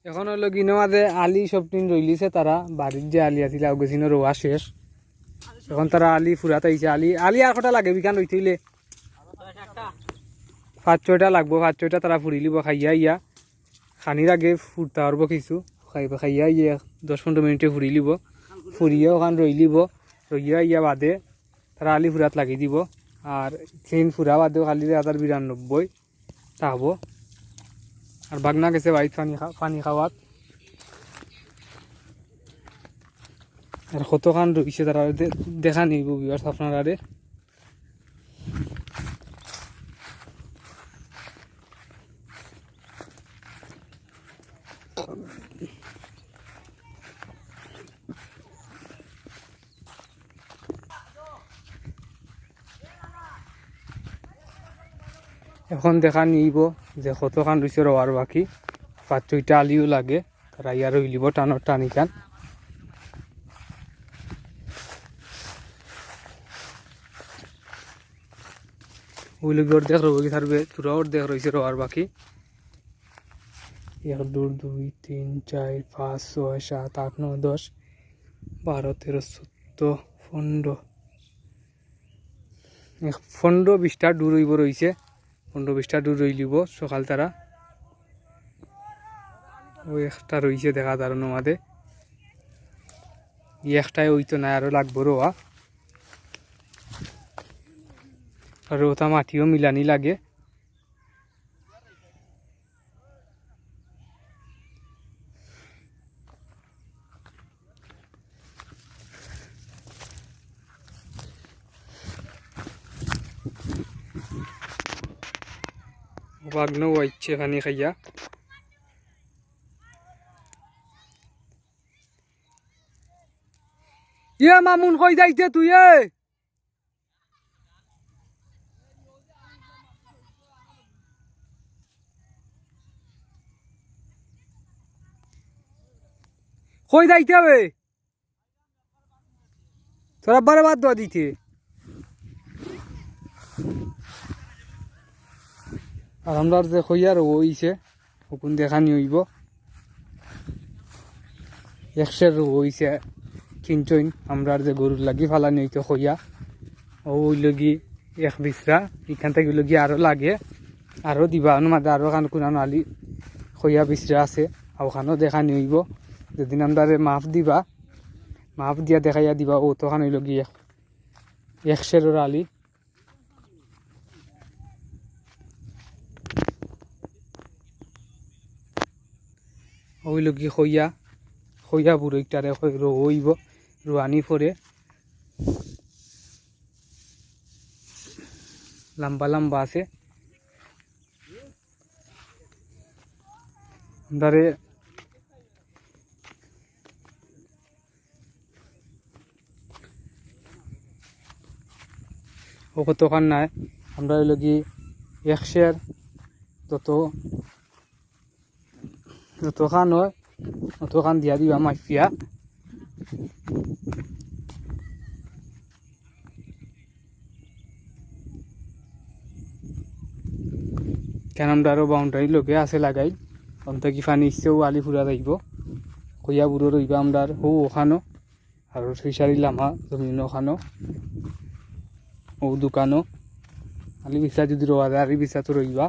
এখন হলো কিনো মাঝে আলি সব দিন রইলিছে তারা বাড়ির যে আলি আছিল গেছিল রোয়া শেষ এখন তারা আলি ফুরাত আইছে আলি আলি আর কটা লাগে বিকান রইতে হইলে 5-6টা লাগবো 5-6টা তারা ফুরি লিব খাইয়া ইয়া খানির আগে ফুরতে পারবো কিছু খাইয়া ইয়া 10-15 মিনিটে ফুরি লিব ফুরিয়ে ওখান রই লিব রইয়া ইয়া বাদে তারা আলি ফুরাত লাগি দিব আর ক্লিন ফুরা বাদেও খালি 1092 তাহবো আর বাগনা গেছে বাড়িতে পানি খাওয়াত আর কতখান রয়েছে তারা দেখা নিব ভিউয়ার্স আপনারা এখন দেখা নিব যে কতখান রয়েছে রোয়ার বাকি 5-6টা আলিও লাগে তারা ইয়ার রইলিব টানোর টানিকান ওই লোক অর্ধেক রোগী থাকবে তোরা অর্ধেক রয়েছে রোয়ার বাকি 1 2 2 3 4 5 6 7 8 9 10 12 13 14 15 15-20টা দূর হইব রয়েছে 15-20টা দূর রইলিব সকাল তারা ওই একটা রয়েছে দেখা দাঁড়ানো মাঝে একটাই ওইতো না আরো লাগবো রোয়া আর ওটা মাটিও মিলানি লাগে বাগনো আইছে পানি খাইয়া ইয়ে মামুন কই যাইতে তুই কই যাইতে হবে তোরা বারে বাদ দেওয়া দিতে আর আমরা যে কইয়ার হইছে ওকুন দেখানি হইব 100 হইছে কিনছইন আমরা যে গরুর লাগি ফালানি হইতো কইয়া ওই লগি এক বিছরা এখান থেকে লগি আরো লাগে আরো দিবা মাঝে আরো খান কোন আলি কইয়া বিছরা আছে ওখানেও দেখানি হইব যেদিন আমরা মাপ দিবা মাপ দিয়া দেখাইয়া দিবা ও তো খান হইল গিয়ে 100 আলি ওই লগি খইয়া বুড়োটারে রইব রুয়ানি পরে লম্বা লম্বা আছে আমরারে ও কতখান নাই আমরা লগি 100 যতখান হয় অতখান দিয়া দিবা মাইফিয়া কেন আমরা আরো বাউন্ডারি লোকে আছে লাগাই অন্ত কি পানি ইচ্ছেও আলি ফুরা যাইব কইয়া বুড়ো রইবা আমরা ওখানো আর ফিসারি লামা জমিন ওখানো ও দোকানো আলি বিছা যদি রোয়া যায় আলি বিছা তো রইবা